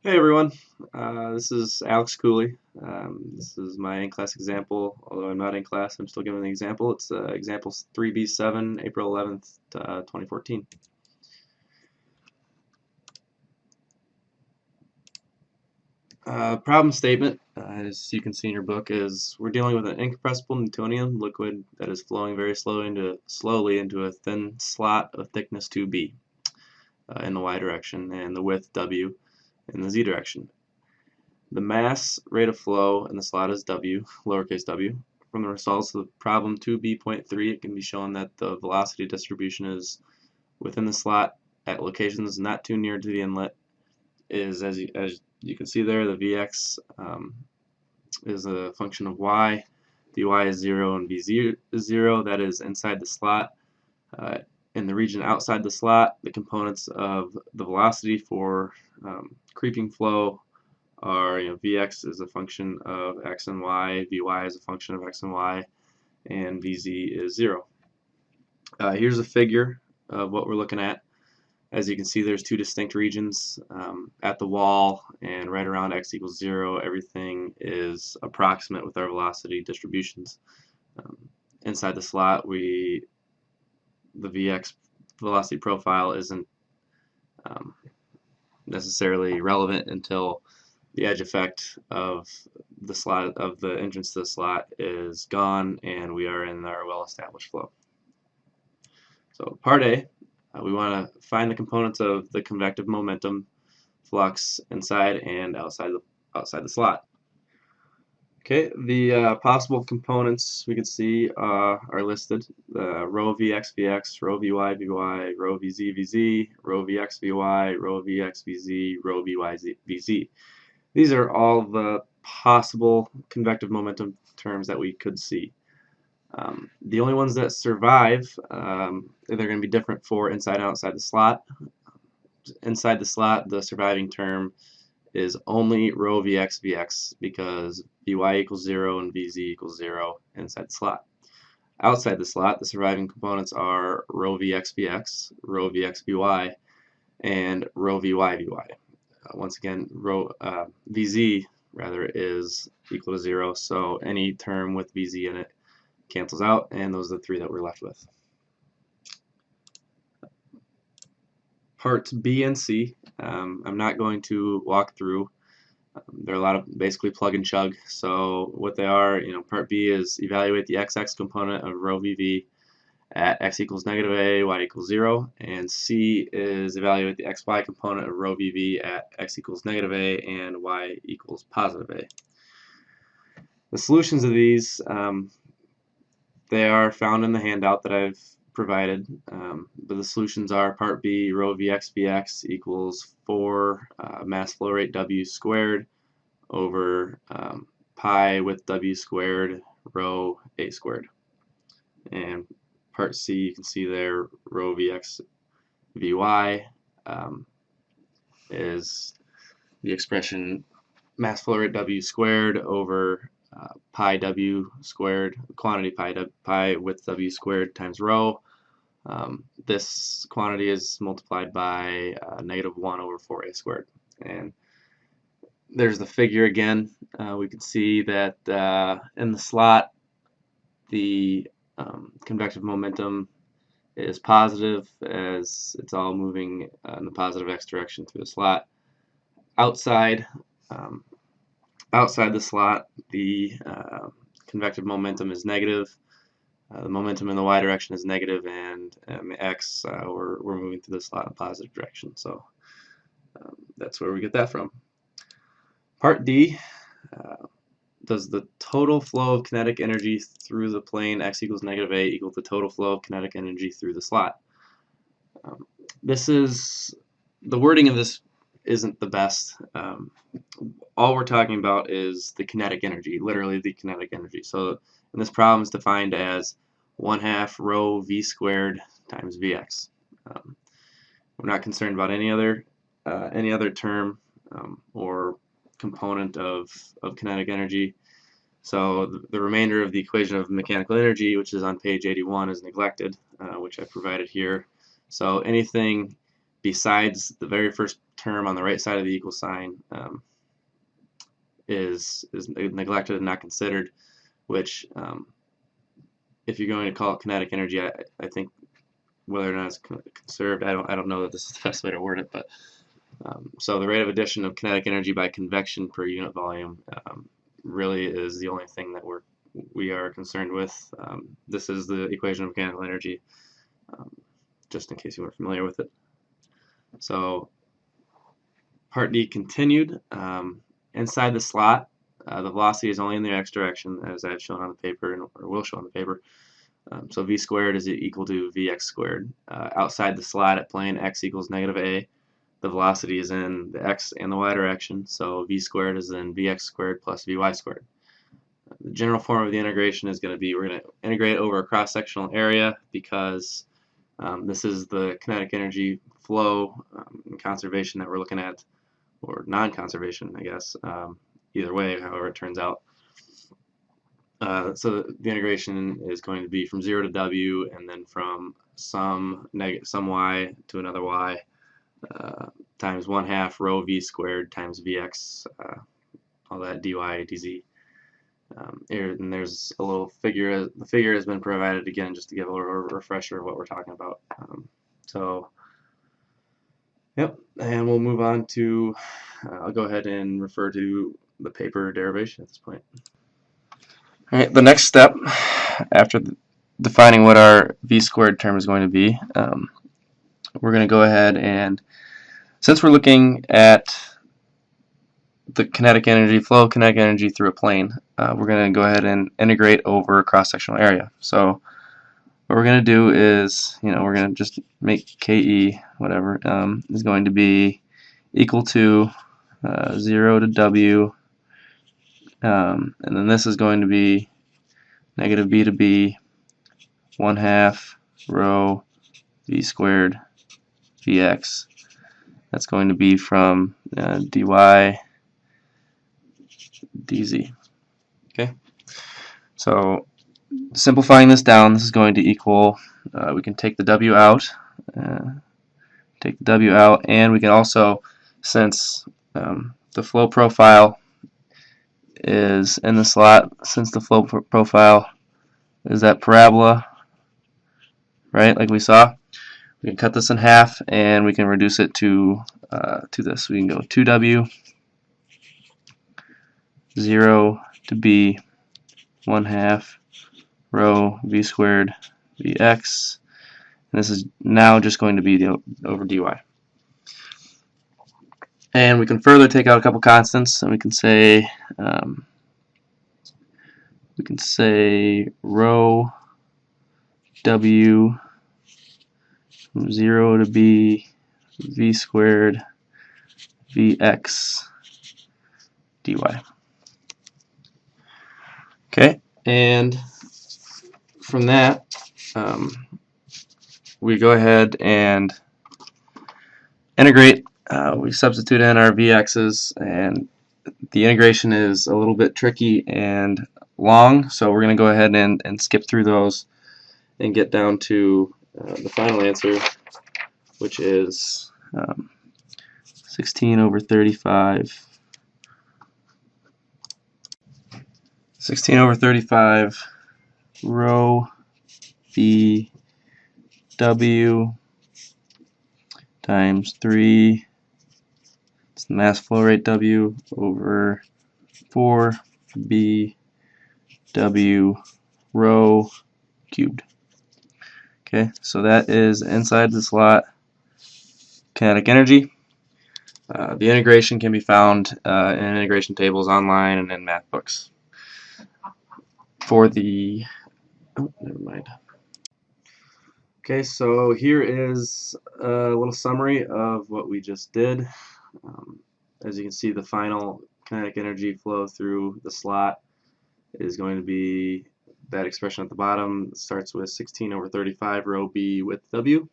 Hey everyone, this is Alex Cooley. This is my in-class example, although I'm not in class, I'm still giving the example. It's example 3B.7, April 11th, 2014. Problem statement, as you can see in your book, is we're dealing with an incompressible Newtonian liquid that is flowing very slowly into a thin slot of thickness 2b in the y direction and the width w in the z direction. The mass rate of flow in the slot is w, lowercase w. From the results of problem 2b.3, it can be shown that the velocity distribution is within the slot at locations not too near to the inlet is, as you can see there, the Vx is a function of y, dy is 0, and Vz is 0. That is inside the slot. In the region outside the slot, the components of the velocity for creeping flow are, Vx is a function of x and y, Vy is a function of x and y, and Vz is 0. Here's a figure of what we're looking at. As you can see, there's two distinct regions at the wall and right around x equals 0. Everything is approximate with our velocity distributions. Inside the slot, the Vx velocity profile isn't necessarily relevant until the edge effect of the slot of the entrance to the slot is gone and we are in our well-established flow. So part A, we want to find the components of the convective momentum flux inside and outside the slot. Okay, the possible components we can see are listed: rho Vx Vx, rho Vy Vy, rho Vz Vz, rho Vx Vy, rho Vx Vz, rho Vy Vz. These are all the possible convective momentum terms that we could see. The only ones that survive, they're going to be different for inside and outside the slot. Inside the slot, the surviving term is only rho Vx Vx because Vy equals 0 and Vz equals 0 inside the slot. Outside the slot, the surviving components are rho Vx Vx, rho Vx Vy, and rho Vy Vy. Once again, Vz is equal to 0, so any term with Vz in it cancels out, and those are the three that we're left with. Parts B and C, I'm not going to walk through. They're a lot of basically plug and chug. So what they are, part B is evaluate the XX component of rho VV at x equals negative a, y equals 0, and C is evaluate the xy component of rho VV at x equals negative a and y equals positive a. The solutions of these, they are found in the handout that I've provided, but the solutions are part B, rho Vx Vx equals 4 mass flow rate W squared over pi with W squared rho A squared. And part C, you can see there, rho Vx Vy is the expression mass flow rate W squared over pi W squared, quantity pi with W squared times rho. This quantity is multiplied by negative 1 over 4a squared. And there's the figure again. We can see that in the slot, the convective momentum is positive as it's all moving in the positive x direction through the slot. Outside the slot, the convective momentum is negative. The momentum in the y direction is negative, and x, we're moving through the slot in a positive direction. So that's where we get that from. Part D, does the total flow of kinetic energy through the plane x equals negative a equal the total flow of kinetic energy through the slot? The wording of this isn't the best. All we're talking about is the kinetic energy, literally the kinetic energy. So and this problem is defined as 1/2 rho v squared times Vx. We're not concerned about any other term or component of kinetic energy. So the remainder of the equation of mechanical energy, which is on page 81, is neglected, which I provided here. So anything besides the very first term on the right side of the equal sign is neglected and not considered, which if you're going to call it kinetic energy, I think whether or not it's conserved, I don't know that this is the best way to word it, but so the rate of addition of kinetic energy by convection per unit volume really is the only thing that we are concerned with. This is the equation of mechanical energy, just in case you weren't familiar with it. So part D continued. Inside the slot, the velocity is only in the x direction, as I've shown on the paper, or will show on the paper. So v squared is equal to vx squared. Outside the slot at plane x equals negative a, the velocity is in the x and the y direction, so v squared is then vx squared plus vy squared. The general form of the integration is going to be, we're going to integrate over a cross-sectional area because this is the kinetic energy flow and conservation that we're looking at, or non-conservation, I guess, either way, however it turns out. So the integration is going to be from 0 to w, and then from some y to another y times 1/2 rho v squared times vx, all that dy dz. And there's a little figure. The figure has been provided again just to give a little refresher of what we're talking about. Yep, and we'll move on to, I'll go ahead and refer to the paper derivation at this point. All right, the next step after defining what our v squared term is going to be, we're going to go ahead and, since we're looking at the kinetic energy, flow of kinetic energy through a plane, we're going to go ahead and integrate over a cross-sectional area. So what we're going to do is, we're going to just make Ke, whatever, is going to be equal to 0 to w, and then this is going to be negative b to b, 1/2 rho v squared vx. That's going to be from dy dz. Okay, so simplifying this down, this is going to equal, we can take the w out, and we can also, since the flow profile is in the slot, since the flow profile is that parabola, right, like we saw, we can cut this in half and we can reduce it to this. We can go 2w, 0 to b, 1/2 rho v squared vx, and this is now just going to be over dy. And we can further take out a couple constants, and we can say rho w from 0 to b v squared vx dy. Okay, and from that we go ahead and integrate. We substitute in our vx's, and the integration is a little bit tricky and long, so we're going to go ahead and skip through those and get down to the final answer, which is 16 over 35 rho v w times 3, it's the mass flow rate w, over 4 b w rho cubed. Okay, so that is inside the slot kinetic energy. The integration can be found in integration tables online and in math books. For the, oh, never mind. Okay, so here is a little summary of what we just did. As you can see, the final kinetic energy flow through the slot is going to be that expression at the bottom. It starts with 16 over 35 rho b with w.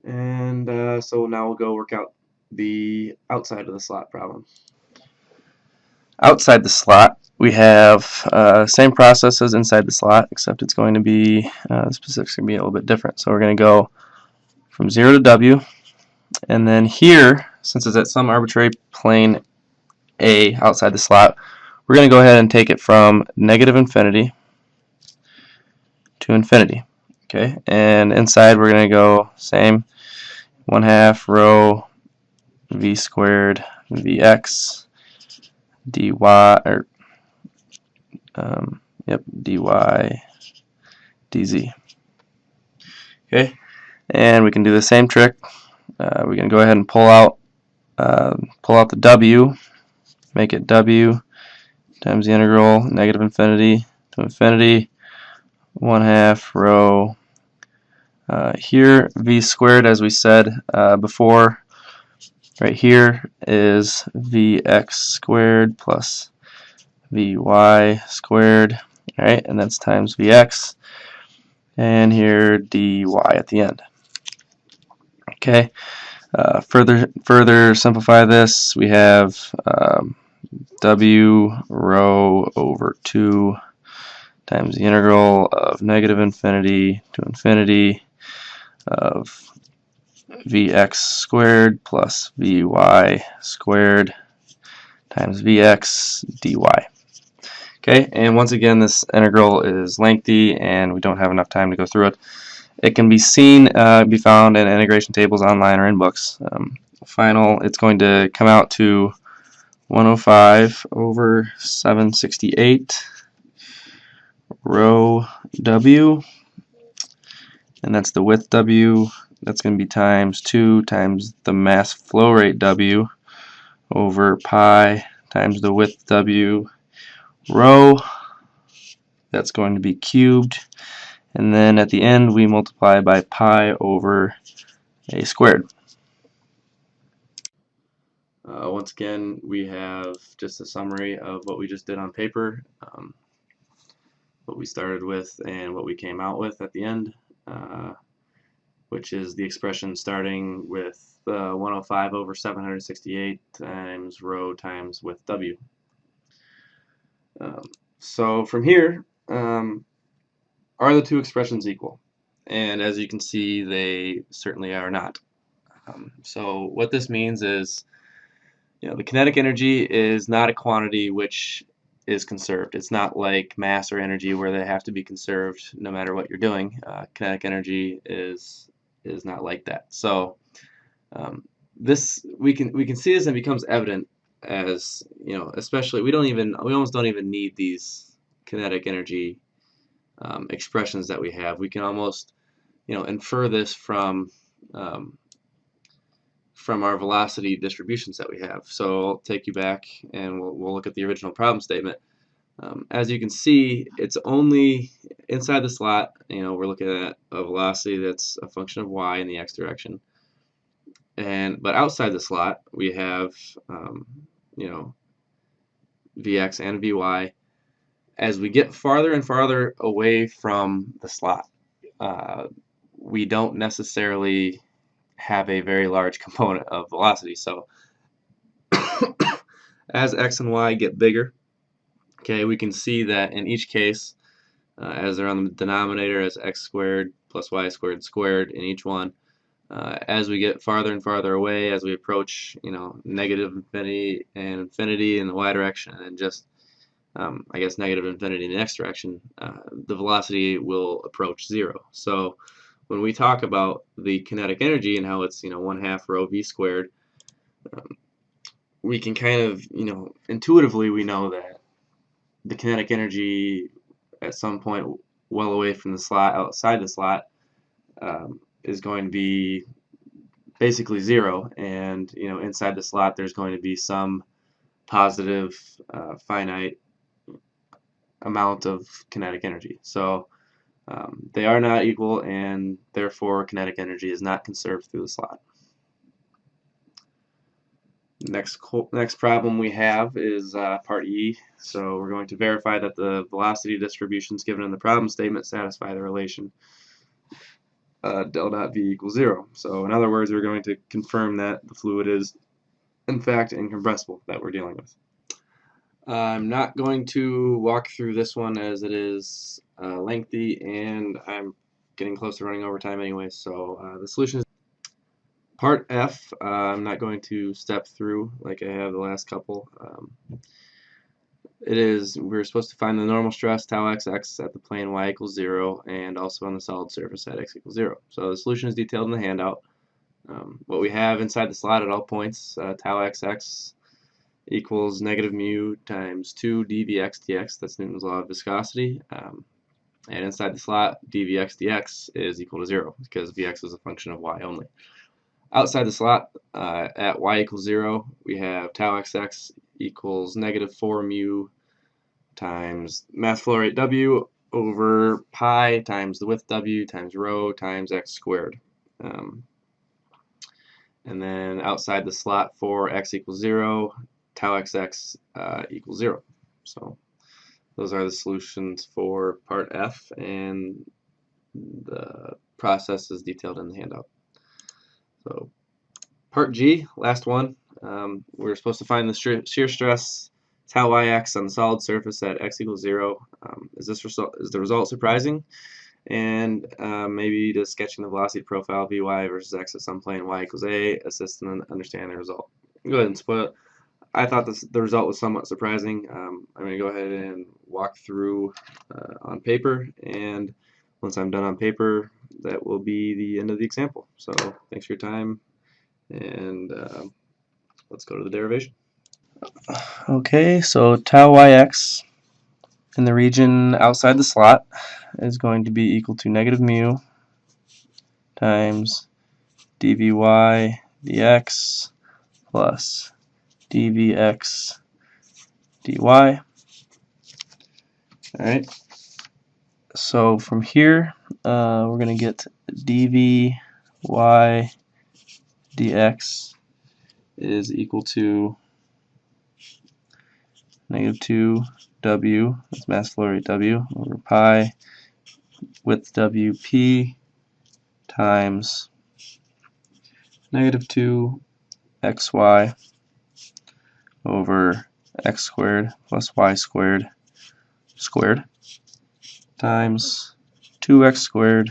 And so now we'll go work out the outside of the slot problem. Outside the slot, we have same process as inside the slot, except it's going to be, the specifics are going to be a little bit different. So we're going to go from 0 to W, and then here, since it's at some arbitrary plane A outside the slot, we're going to go ahead and take it from negative infinity to infinity. Okay, and inside we're going to go same 1/2 rho v squared vx dy, or dy dz. Okay, and we can do the same trick. We can go ahead and pull out the w, make it w times the integral negative infinity to infinity 1/2 rho here v squared, as we said before. Right here is vx squared plus vy squared, right, and that's times vx, and here dy at the end. Okay, further simplify this. We have w rho over 2 times the integral of negative infinity to infinity of vx squared plus vy squared times vx dy. Okay, and once again, this integral is lengthy and we don't have enough time to go through it. It can be found in integration tables online or in books. Final, it's going to come out to 105 over 768 rho w, and that's the width w. That's going to be times 2 times the mass flow rate w over pi times the width w rho. That's going to be cubed, and then at the end we multiply by pi over a squared. Once again, we have just a summary of what we just did on paper, what we started with and what we came out with at the end, which is the expression starting with 105 over 768 times rho times width w. So from here, are the two expressions equal? And as you can see, they certainly are not. So what this means is, the kinetic energy is not a quantity which is conserved. It's not like mass or energy where they have to be conserved no matter what you're doing. Kinetic energy is not like that. So this we can see this, and it becomes evident as especially we almost don't even need these kinetic energy expressions that we have. We can almost infer this from our velocity distributions that we have. So I'll take you back and we'll look at the original problem statement. As you can see, it's only inside the slot. We're looking at a velocity that's a function of y in the x direction, but outside the slot we have vx and vy. As we get farther and farther away from the slot, we don't necessarily have a very large component of velocity. So as x and y get bigger, okay, we can see that in each case, as they're on the denominator as x squared plus y squared squared in each one, as we get farther and farther away, as we approach negative infinity and infinity in the y direction, and just I guess negative infinity in the x direction, the velocity will approach 0. So when we talk about the kinetic energy and how it's 1/2 rho v squared, we can kind of intuitively we know that the kinetic energy at some point well away from the slot, outside the slot, is going to be basically 0, and inside the slot there's going to be some positive finite amount of kinetic energy. So they are not equal, and therefore kinetic energy is not conserved through the slot. Next problem we have is part E. So we're going to verify that the velocity distributions given in the problem statement satisfy the relation del dot V equals 0. So in other words, we're going to confirm that the fluid is in fact incompressible that we're dealing with. I'm not going to walk through this one as it is lengthy, and I'm getting close to running over time anyway. So the solution is Part F, I'm not going to step through like I have the last couple. We're supposed to find the normal stress tau xx at the plane y equals 0 and also on the solid surface at x equals 0. So the solution is detailed in the handout. What we have inside the slot at all points, tau xx equals negative mu times 2 dvx dx, that's Newton's law of viscosity. And inside the slot, dvx dx is equal to 0 because vx is a function of y only. Outside the slot, at y equals 0, we have tau xx equals negative 4 mu times mass flow rate w over pi times the width w times rho times x squared. And then outside the slot for x equals 0, tau xx equals 0. So those are the solutions for part F, and the process is detailed in the handout. So part G, last one, we're supposed to find the shear stress tau yx on the solid surface at x equals 0. Is the result surprising? And maybe just sketching the velocity profile Vy versus x at some plane y equals a, assist in understanding the result. Go ahead and spoil it. I thought the result was somewhat surprising. I'm going to go ahead and walk through on paper, and once I'm done on paper, that will be the end of the example. So thanks for your time, and let's go to the derivation. Okay, so tau yx in the region outside the slot is going to be equal to negative mu times dvy dx plus dvx dy. Alright, so from here we're going to get dvy dx is equal to negative 2 w, that's mass flow rate w, over pi width wp times negative 2 xy over x squared plus y squared times 2x squared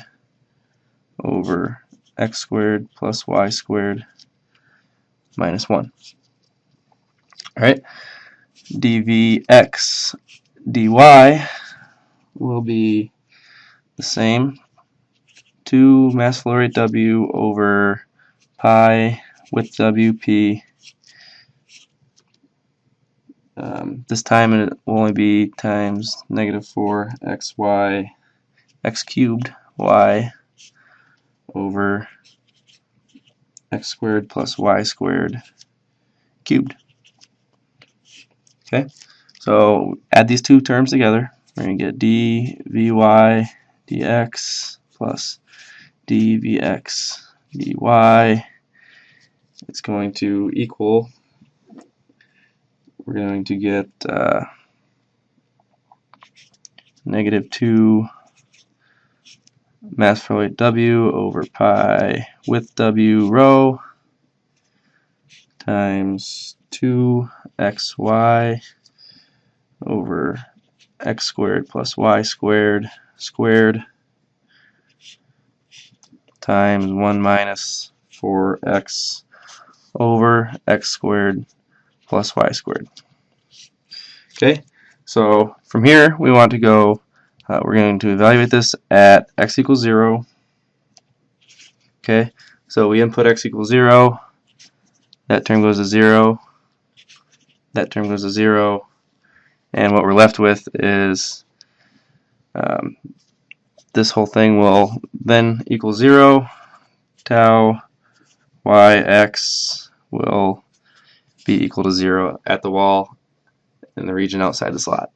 over x squared plus y squared minus 1. Alright, dvx dy will be the same. 2 mass flow rate w over pi width wp. This time it will only be times negative 4xy x cubed y over x squared plus y squared cubed. Okay, so add these two terms together. We're going to get dvy dx plus dvx dy. It's going to equal, we're going to get negative 2 mass flow rate w over pi width w rho times 2xy over x squared plus y squared times 1 minus 4x over x squared plus y squared. Okay, so from here we want to go, we're going to evaluate this at x equals 0. Okay, so we input x equals 0, that term goes to 0, that term goes to 0, and what we're left with is this whole thing will then equal 0. Tau yx will be equal to 0 at the wall in the region outside the slot.